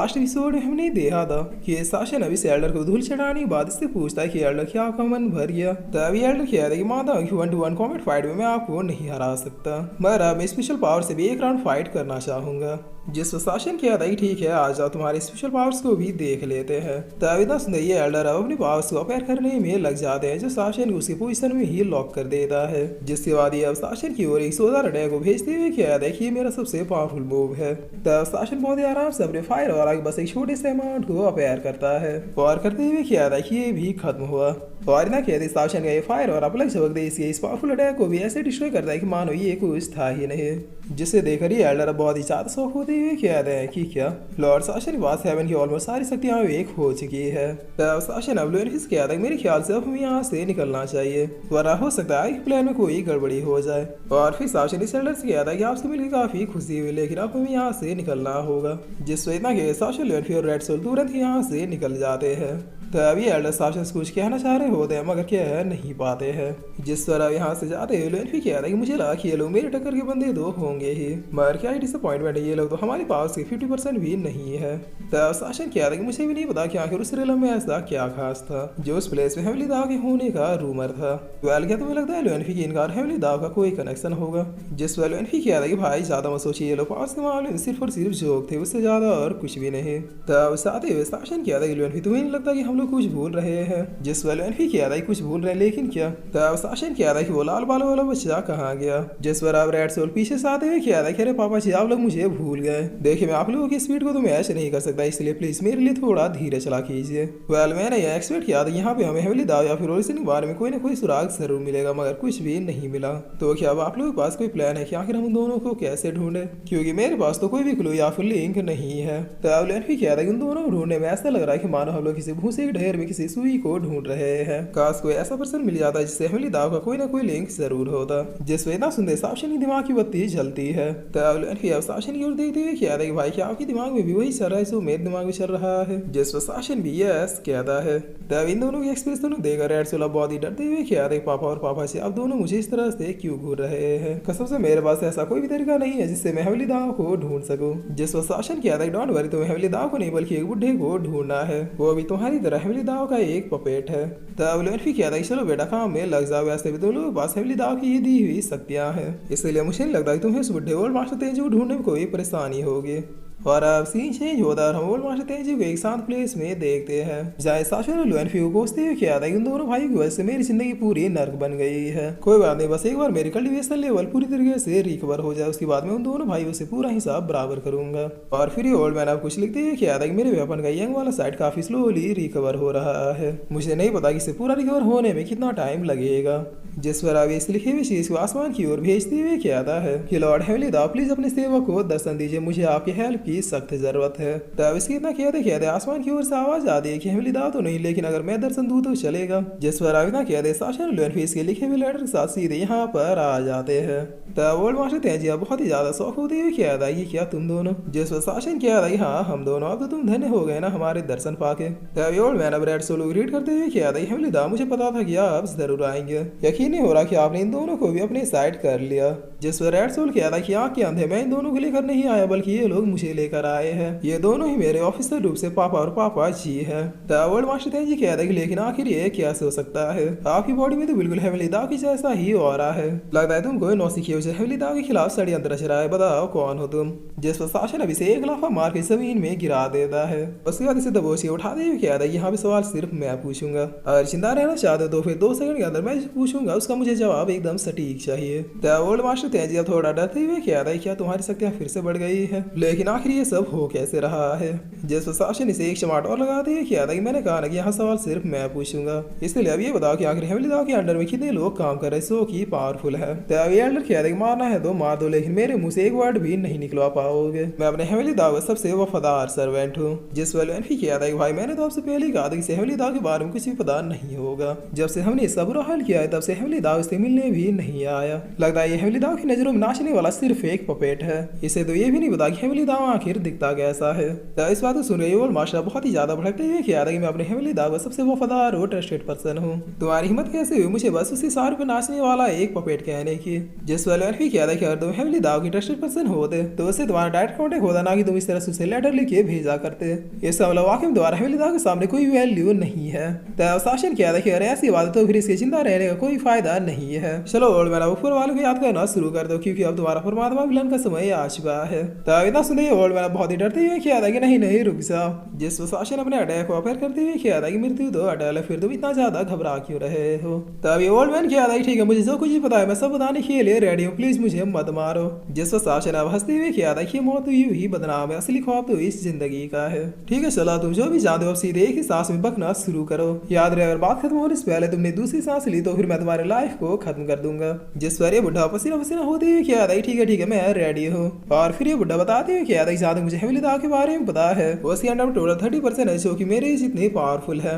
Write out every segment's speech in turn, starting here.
Last episode में हमने देखा था कि शासन अभी से एल्डर को धूल चढ़ाने के बाद इससे पूछता है कि एल्डर क्या आपका मन भर गया। तभी एल्डर कहता है कि मानता हूँ कि 1-to-1 कॉमेट फाइट में मैं आपको नहीं हरा सकता, मगर अब मैं स्पेशल पावर से भी एक राउंड फाइट करना चाहूंगा। जिस पर शासन कहता है कि ठीक है, आ जाओ, तुम्हारे स्पेशल पावर्स को भी देख लेते हैं। तभी इतना सुनते ही एल्डर अब अपनी पावर्स को अपेयर करने में लग जाते हैं, जो शासन को उसकी पोजीशन में ही लॉक कर देता है। जिसके बाद ये अब शासन की ओर एक सोलर अटैक को भेजते हुए कहता है कि ये मेरा सबसे पावरफुल मूव है। तब शासन बहुत ही आराम से अपने फायर और आगे बस एक छोटे से अमाउंट को अपेयर करता है और करते हुए कहता है कि ये भी खत्म हुआ। और ना कहते शासन का ये फायर और अपलग झपक दे इस पावरफुल अटैक को भी ऐसे डिस्ट्रॉय करता है कि मानो ये कुछ था ही नहीं। जिसे देखकर ही एल्डर बहुत ही ज्यादा शौक होते हुए कहते हैं कि क्या लॉर्ड शासन के पास हेवन की ऑलमोस्ट सारी शक्तियां एक हो चुकी है। तब शासन अब लुएनफिस कहता है मेरे ख्याल से अब हमें यहाँ से निकलना चाहिए, वरना हो सकता है प्लान में कोई गड़बड़ी हो जाए। और फिर शासन इस एल्डर से कहता है कि आपसे मिलकर काफी खुशी हुई, लेकिन अब हमें यहाँ से निकलना होगा। जिससे इतना कि शासन लुएनफिस और रेड सोल तुरंत ही यहाँ से निकल जाते हैं। तभी एल्डर शासन कुछ कहना चाह रहे होते हैं, मगर कह नहीं पाते हैं। जिस तरह यहाँ से जाते हुए लुएनफिस कहता है कि मुझे लगा कि ये लोग मेरे टक्कर के बंदे तो होंगे ही, मगर क्या डिसअपॉइंटमेंट है, ये लोग तो हमारे पास के 50% भी नहीं है। तब शासन कहता है कि मुझे भी नहीं पता कि आखिर उस रिलम में ऐसा क्या खास था जो उस प्लेस में हेवली दाव के होने का रूमर था। वेल क्या तुम्हें लगता है लुएनफिस की इनकार हेवली दाव का कोई कनेक्शन होगा? जिस पर लुएनफिस कहता है कि भाई ज्यादा मत सोचिए, ये लोग पास के मामले में सिर्फ और सिर्फ जोक थे, उससे ज्यादा और कुछ भी नहीं। तब साथ ही शासन कहता है कि लुएनफिस तुम्हें नहीं लगता कि हम लोग कुछ भूल रहे हैं? जिस पर लुएनफिस कहता है कुछ भूल रहे हैं, लेकिन क्या? तब शासन कहता है कि वो लाल बालों वाला बच्चा कहाँ गया? जिस पर अब रेड सोल पीछे से आते हुए कहता है कि अरे पापा जी आप लोग मुझे भूल गए। देखिए मैं आप लोगों की स्पीड को तो मैच नहीं कर सकता, इसलिए प्लीज मेरे लिए थोड़ा धीरे चला कीजिए। वेल मैंने यह एक्सपेक्ट किया था यहाँ पे हमें हेवली दाव या फिर ओरिजिन के बारे में कोई ना कोई सुराग जरूर मिलेगा, मगर कुछ भी नहीं मिला। तो क्या अब आप लोगों के पास कोई प्लान है कि आखिर हम दोनों को कैसे ढूंढे? क्योंकि मेरे पास तो कोई भी क्लू या फिर लिंक नहीं है। तब लुएनफिस कहता है कि उन दोनों को ढूंढने में ऐसा लग रहा है कि मानो हम लोग किसी भूसे के ढेर में किसी सुई को ढूंढ रहे हैं। काश कोई ऐसा पर्सन मिल जाता जिससे हेवली दाव का कोई ना कोई लिंक जरूर होता। जिस इतना सुनते शासन की दिमाग की बत्ती जलती है। तब लुएनफिस शासन की ओर देखते हुए कहता है कि भाई क्या आपके दिमाग में भी वही चल रहा है जो मेरे दिमाग में चल रहा है? जिस पर शासन भी यस कहता है। तब इन दोनों के एक्सप्रेशन देखकर रेड सोल बहुत ही डरते हुए कहता है पापा और पापा से आप दोनों मुझे इस तरह से क्यों घूर रहे हैं? कसम से मेरे पास ऐसा कोई भी तरीका नहीं है जिससे मैं हेवली दाव को ढूंढ सकूं। जिस पर शासन कहता है डोंट वरी, तुम्हें हेवली दाव को नहीं बल्कि एक बुढ़े को ढूंढना है, वो भी तुम्हारी तरह हेवली दाव का एक पपेट है। तब लुएनफिस कहता है चलो बेटा काम में लग जाओ, वैसे भी तुम लोगों के पास हेवली दाव की ये दी हुई शक्तियां हैं, इसलिए मुझे नहीं लगता कि तुम्हें उस बुढ़े वर्ल्ड मास्टर तेज को ढूंढने में कोई परेशानी होगी। और अब सीन चेंज होता है और हम वर्ल्ड मास्टर तेजी को एक शांत प्लेस में देखते हैं, जहाँ शासन और लुएनफिस को कोसते हुए कहता है कि उन दोनों भाइयों की वजह से मेरी जिंदगी पूरी नर्क बन गई है। कोई बात नहीं, बस एक बार मेरी कल्टीवेशन लेवल पूरी तरीके से रिकवर हो जाए, उसके बाद मैं उन दोनों भाइयों से पूरा हिसाब बराबर करूंगा। और फिर ओल्ड मैन अब कुछ लिखते हुए कहता है कि मेरे वेपन का यंग वाला साइड काफी स्लोली रिकवर हो रहा है, मुझे नहीं पता कि इसे पूरा रिकवर होने में कितना टाइम लगेगा। जिस पर अब इस लिखी हुई चीज को आसमान की ओर भेजते हुए कहता है कि लॉर्ड हेवली दाव प्लीज अपने सेवक को दर्शन दीजिए, मुझे आपकी हेल्प की सख्त जरूरत है। तब इसकी इतना कहते आसमान की ओर से आवाज आती है कि हेवली दाव तो नहीं, लेकिन अगर मैं दर्शन दूं तो चलेगा। जिस पर अब इतना कहते शासन लुएनफिस के लिखे हुए लेटर के साथ सीधे यहाँ पर आ जाते हैं। तब वर्ल्ड मास्टर तेजिया बहुत ही ज्यादा शौक होते हुए कहता है कि क्या तुम दोनों? जिस पर शासन कहता है हाँ हम दोनों, अब तो तुम धन्य हो गए ना हमारे दर्शन पाके। तब ओल्ड मैन अब रेड सोल रीड करते हुए कहता है हेवली दाव मुझे पता था कि आप जरूर आएंगे, यकीन नहीं हो रहा कि आपने इन दोनों को भी अपने साइड कर लिया। जिस पर रेड सोल कहता है कि आँख के अंधे मैं इन दोनों को लेकर नहीं आया, बल्कि ये लोग मुझे लेकर आए हैं, ये दोनों ही मेरे ऑफिसर रूप से पापा और पापा जी है। तब वर्ल्ड मास्टर तेजी कहता है कि लेकिन आखिर ये कैसे हो सकता है? आपकी बॉडी में तो बिल्कुल हेवली दाव की जैसा ही ऑरा है, लगता है तुम कोई नौसिखिए से हेवली दाव के खिलाफ षड्यंत्र रच रहा है, बताओ कौन हो तुम? जिस पर शासन अभी से एक लाफा मार के जमीन में गिरा देता है। उसके बाद इसे दबोचे उठाते हुए कहता है यहाँ पे सवाल सिर्फ मैं पूछूंगा, अगर जिंदा रहना चाहते हो तो फिर 2 सेकंड के अंदर मैं पूछूंगा, उसका मुझे जवाब एकदम सटीक चाहिए। तब वर्ल्ड मास्टर तेजी थोड़ा डरते हुए कहता है क्या तुम्हारी शक्तियां फिर से बढ़ गई है? लेकिन आखिर ये सब हो कैसे रहा है? जिस पर शासन इसे एक चमाट और लगाते हुए कहता है कि मैंने कहा ना कि यहाँ सवाल सिर्फ मैं पूछूंगा, इसलिए अब ये बताओ कि आखिर हेवली दाव के अंडर में कितने लोग काम कर रहे हैं, सो की पावरफुल है? तब ये एल्डर कहता है कि मारना है तो मार दो, लेकिन मेरे मुंह से एक वर्ड भी नहीं निकलवा पाओगे, मैं अपने हेवली दाव का सबसे वफादार सर्वेंट हूँ। जिस पर लुएनफिस कहता है कि भाई मैंने तो आपसे पहले ही कहा था कि हेवली दाव के बारे में कुछ भी पता नहीं होगा, जब से हमने इसका बुरा हाल किया है तब से हेवली दाव से मिलने भी नहीं आया, लगता है ये हेवली दाव की नजरों में नाचने वाला सिर्फ एक पपेट है, इसे तो ये भी नहीं पता कि हेवली दाव आखिर दिखता कैसा है। तो इस बात को सुन रही ओल्ड मास्टर बहुत ही ज्यादा भड़कते हुए कह रहा कि मैं अपने हेवनली दाव का सबसे वफादार और ट्रस्टेड पर्सन हूँ। तुम्हारी हिम्मत कैसे हुई मुझे बस उसी सार पे नाचने वाला एक पपेट कहने की। जिस वाले भी कह रहा कि अगर तुम हेवनली दाव की ट्रस्टेड पर्सन होते तो उससे तुम्हारा डायरेक्ट कॉन्टेक्ट होता, ना कि तुम इस तरह से उसे लेटर लिखे भेजा करते। इसका मतलब वाकई में तुम्हारा हेवनली दाव के सामने कोई वैल्यू नहीं है। तो शासन कह रहा कि अरे ऐसी बात तो फिर इसके जिंदा रहने का कोई फायदा नहीं है। चलो ओल्ड मैन ऊपर वालों को याद करना शुरू कर दो, क्योंकि अब तुम्हारा परमात्मा विलन का समय आ चुका है। तो इतना सुनते ओल्ड मैन बहुत ही डरते हुए किया था कि नहीं नहीं रुक जाओ। जिस शासन अपने अटैक को अपेयर करते हुए किया था कि मृत्यु तो अटल है, फिर तुम इतना ज्यादा घबरा क्यों रहे हो। तभी ओल्ड मैन किया था ठीक है मुझे जो कुछ भी पता है मैं सब बताने के लिए रेडी हूँ, प्लीज मुझे मत मारो। जिस शासन अब हंसते हुए किया था कि मौत यूं ही बदनाम है, असली ख्वाब तो इस जिंदगी का है। ठीक है चला तुम जो भी जानते हो अब सीधे एक ही सांस में बकना शुरू करो। याद रहे अगर बात खत्म होने से पहले तुमने दूसरी सांस ली तो फिर मैं तुम्हारे लाइफ को खत्म कर दूंगा। जिस पर ये बुढ़ा पसीना पसीना होते हुए किया था ठीक है मैं रेडी हूँ। और फिर ये बुढ़ा बताते हुए किया था जहाँ तक मुझे हेवनली दाव के बारे में पता है उसके अंडर में टोटल 30% है जो कि मेरे जितने पावरफुल है।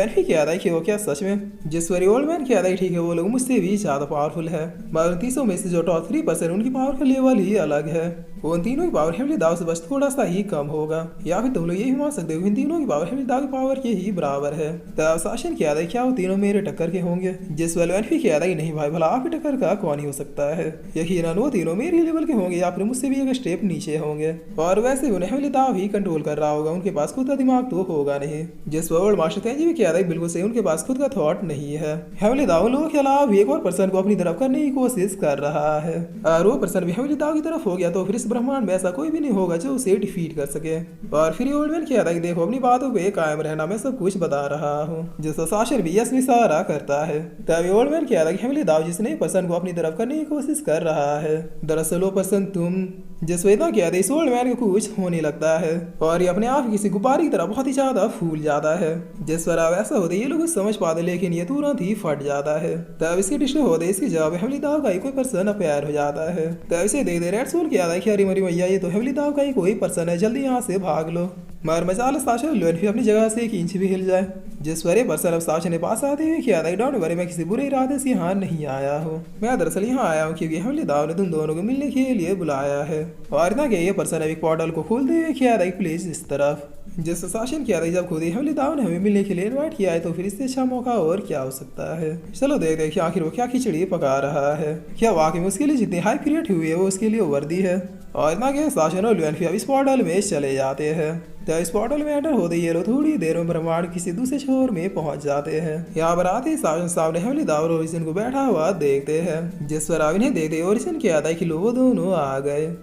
भी किया था कि वो क्या सच में। जिस पर ओल्ड मैन किया था ठीक है वो लोग मुझसे भी ज्यादा पावरफुल है, मगर 30 में से जो टॉप 3% उनकी पावर का लेवल ही अलग है। उन तीनों की पावर हेवनली दाव से बस थोड़ा सा ही कम होगा, या फिर तुम लोग यही मान सकते हो इन तीनों की पावर हेवनली दाव की पावर के ही बराबर है। तब शासन किया था क्या वो तीनों मेरे टक्कर के होंगे। जिस वेल भी किया था कि नहीं भाई भला आपकी टक्कर का कौन ही हो सकता है, यकीनन वो तीनों मेरे लेवल के होंगे या फिर मुझसे भी एक स्टेप नीचे होंगे। और वैसे उन्हें हेवनली दाव ही कंट्रोल कर रहा होगा, उनके पास खुद का दिमाग तो होगा नहीं। जिस वर्ल्ड मास्टर तेजी भी किया था बिल्कुल सही, उनके पास खुद का थॉट नहीं है। हेवनली दाव लोगों के अलावा भी एक और पर्सन को अपनी तरफ करने की कोशिश कर रहा है, और वो पर्सन भी हेवनली दाव की तरफ हो गया तो फिर इस ब्रह्मांड में ऐसा कोई भी नहीं होगा जो उसे डिफीट कर सके। और फिर ओल्ड मैन किया था कि देखो अपनी बातों पे कायम रहना, मैं सब कुछ बता रहा हूँ। जिसका शासन भी यस इशारा करता है। तभी ओल्ड मैन किया था कि हेवनली दाव जिस नए पर्सन को अपनी तरफ करने की कोशिश कर रहा है दरअसल वो पर्सन तुम। जिस वेदा किया था इस ओल्ड मैन को कुछ होने लगता है और ये अपने आप किसी गुब्बारे की तरह बहुत ही ज्यादा फूल जाता है। जिस पर अब ऐसा होता है ये लोग कुछ समझ पाते लेकिन ये तुरंत ही फट जाता है। तब इसके डिस्ट्रो होते इसकी जवाब हेवनली दाव का ही कोई पर्सन अपेयर हो जाता है। तब इसे देख दे रेड सोल किया था कि अरे मरी भैया ये तो हेवनली दाव का ही कोई पर्सन है, जल्दी यहाँ से भाग लो। मगर मजाल शासन लोन भी अपनी जगह से एक इंच भी हिल जाए। जिस पर पर्सन अब शासन ने पास आते हुए किया था डोंट वरी मैं किसी बुरे इरादे से यहाँ नहीं आया हूँ, मैं दरअसल यहाँ आया हूँ क्योंकि हेवनली दाव ने तुम दोनों को मिलने के लिए बुलाया है। और इतना कि ये पर्सन अब एक पोर्टल को खोलते हुए किया था प्लीज इस तरफ। जिस शासन किया था जब खुद ही हेवनली दाव ने हमें मिलने के लिए इनवाइट किया है तो फिर इससे अच्छा मौका और क्या हो सकता है। चलो देख देखिए आखिर वो क्या खिचड़ी पका रहा है, क्या वाकई में उसके लिए जितनी हाई क्रिएट हुई है वो उसके लिए वर्दी है। और इतना कि शासन और लुएन अब इस पोर्टल में चले जाते हैं। तो इस पोर्टल में एंटर होते ये लोग थोड़ी देर में ब्रह्मांड किसी दूसरे छोर में पहुंच जाते हैं। यहाँ पर आते ही शासन साहब ने हेवनली दाव और ओरिजिन को बैठा हुआ देखते हैं। जिस पर इन्हें देखते ओरिजिन किया था कि लोग वो दोनों आ गए।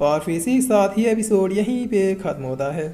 और फिर इसी के साथ ही एपिसोड यहीं पे खत्म होता है।